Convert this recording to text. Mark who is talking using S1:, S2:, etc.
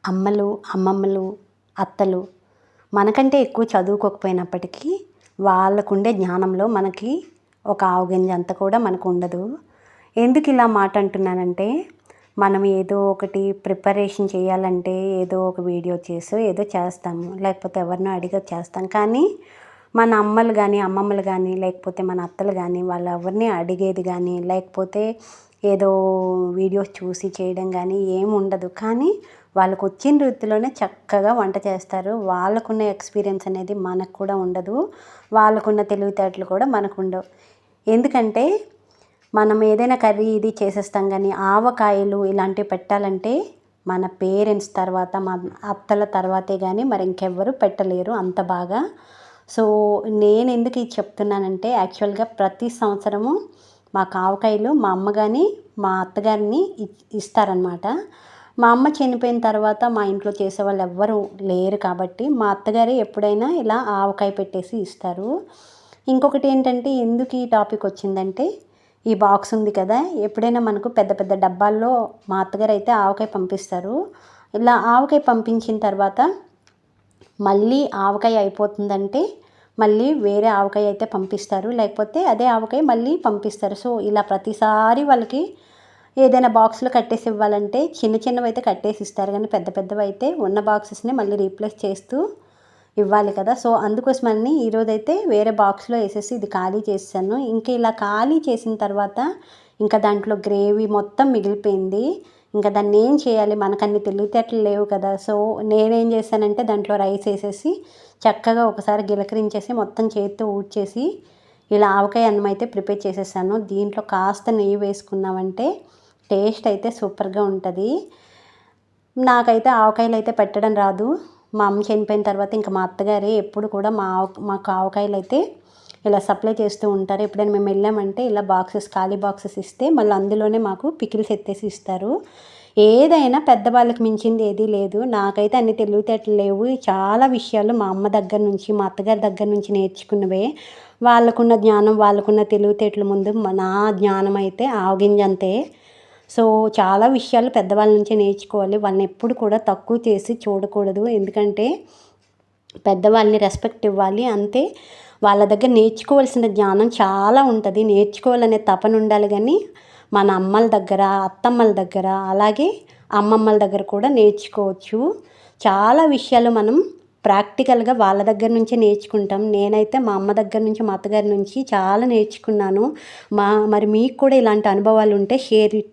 S1: అమ్మలు, అమ్మమ్మలు, అత్తలు మనకంటే ఎక్కువ చదువుకోకపోయినప్పటికీ వాళ్ళకుండే జ్ఞానంలో మనకి ఒక ఆవగింజ అంత కూడా మనకు ఉండదు. ఎందుకు ఇలా మాట అంటున్నానంటే, మనం ఏదో ఒకటి ప్రిపరేషన్ చేయాలంటే ఏదో ఒక వీడియో చేసో ఏదో చేస్తాము, లేకపోతే ఎవరినో అడిగో చేస్తాం. కానీ మన అమ్మలు కానీ, అమ్మమ్మలు కానీ, లేకపోతే మన అత్తలు కానీ వాళ్ళు ఎవరిని అడిగేది కానీ, లేకపోతే ఏదో వీడియోస్ చూసి చేయడం కానీ ఏమి ఉండదు. కానీ వాళ్ళకు వచ్చిన వృత్తిలోనే చక్కగా వంట చేస్తారు. వాళ్ళకున్న ఎక్స్పీరియన్స్ అనేది మనకు కూడా ఉండదు, వాళ్ళకున్న తెలివితేటలు కూడా మనకు ఉండవు. ఎందుకంటే మనం ఏదైనా కర్రీ ఇది చేసేస్తాం, కానీ ఆవకాయలు ఇలాంటివి పెట్టాలంటే మన పేరెంట్స్ తర్వాత, మన అత్తల తర్వాతే కానీ మరి ఇంకెవ్వరు పెట్టలేరు అంత బాగా. సో నేను ఎందుకు ఇది చెప్తున్నానంటే, యాక్చువల్గా ప్రతి సంవత్సరము మాకు ఆవకాయలు మా అమ్మ కానీ మా అత్తగారిని ఇస్తారనమాట. మా అమ్మ చనిపోయిన తర్వాత మా ఇంట్లో చేసేవాళ్ళు ఎవ్వరూ లేరు కాబట్టి మా అత్తగారే ఎప్పుడైనా ఇలా ఆవకాయ పెట్టేసి ఇస్తారు. ఇంకొకటి ఏంటంటే, ఎందుకు ఈ టాపిక్ వచ్చిందంటే, ఈ బాక్స్ ఉంది కదా, ఎప్పుడైనా మనకు పెద్ద పెద్ద డబ్బాల్లో మా అత్తగారు అయితే ఆవకాయ పంపిస్తారు. ఇలా ఆవకాయ పంపించిన తర్వాత మళ్ళీ ఆవకాయ అయిపోతుందంటే మళ్ళీ వేరే ఆవకాయ అయితే పంపిస్తారు, లేకపోతే అదే ఆవకాయ మళ్ళీ పంపిస్తారు. సో ఇలా ప్రతిసారి వాళ్ళకి ఏదైనా బాక్స్లో కట్టేసి ఇవ్వాలంటే చిన్న చిన్నవి అయితే కట్టేసి ఇస్తారు, కానీ పెద్ద పెద్దవి అయితే ఉన్న బాక్సెస్ని మళ్ళీ రీప్లేస్ చేస్తూ ఇవ్వాలి కదా. సో అందుకోసమని ఈరోజైతే వేరే బాక్స్లో వేసేసి ఇది ఖాళీ చేశాను. ఇంకా ఇలా ఖాళీ చేసిన తర్వాత ఇంకా దాంట్లో గ్రేవీ మొత్తం మిగిలిపోయింది. ఇంకా దాన్ని ఏం చేయాలి, మనకు అన్ని తెలివితేటలు లేవు కదా. సో నేనేం చేశానంటే, దాంట్లో రైస్ వేసేసి చక్కగా ఒకసారి గిలకరించేసి మొత్తం చేతితో ఊడ్చేసి ఇలా ఆవకాయ అన్నం అయితే ప్రిపేర్ చేసేసాను. దీంట్లో కాస్త నెయ్యి వేసుకున్నామంటే టేస్ట్ అయితే సూపర్గా ఉంటుంది. నాకైతే ఆవకాయలు అయితే పెట్టడం రాదు. మా అమ్మ చనిపోయిన తర్వాత ఇంకా మా అత్తగారే ఎప్పుడు కూడా మాకు ఆవకాయలు అయితే ఇలా సప్లై చేస్తూ ఉంటారు. ఎప్పుడైనా మేము వెళ్ళామంటే ఇలా బాక్సెస్, ఖాళీ బాక్సెస్ ఇస్తే మళ్ళీ అందులోనే మాకు పికిల్స్ ఎత్తేసి ఇస్తారు. ఏదైనా పెద్దవాళ్ళకి మించింది ఏదీ లేదు. నాకైతే అన్ని తెలివితేటలు లేవు. చాలా విషయాలు మా అమ్మ దగ్గర నుంచి, మా అత్తగారి దగ్గర నుంచి నేర్చుకున్నవే. వాళ్ళకున్న జ్ఞానం, వాళ్ళకున్న తెలివితేటల ముందు నా జ్ఞానం అయితే ఆవగింజంతే. సో చాలా విషయాలు పెద్దవాళ్ళ నుంచే నేర్చుకోవాలి. వాళ్ళని ఎప్పుడు కూడా తక్కువ చేసి చూడకూడదు. ఎందుకంటే పెద్దవాళ్ళని రెస్పెక్ట్ ఇవ్వాలి అంతే. వాళ్ళ దగ్గర నేర్చుకోవాల్సిన జ్ఞానం చాలా ఉంటుంది. నేర్చుకోవాలనే తపన ఉండాలి, కానీ మన అమ్మల దగ్గర, అత్తమ్మల దగ్గర, అలాగే అమ్మమ్మల దగ్గర కూడా నేర్చుకోవచ్చు. చాలా విషయాలు మనం ప్రాక్టికల్గా వాళ్ళ దగ్గర నుంచే నేర్చుకుంటాం. నేనైతే మా అమ్మ దగ్గర నుంచి, మా అత్తగారి నుంచి చాలా నేర్చుకున్నాను. మరి మీకు కూడా ఇలాంటి అనుభవాలు ఉంటే షేర్ ఇట్.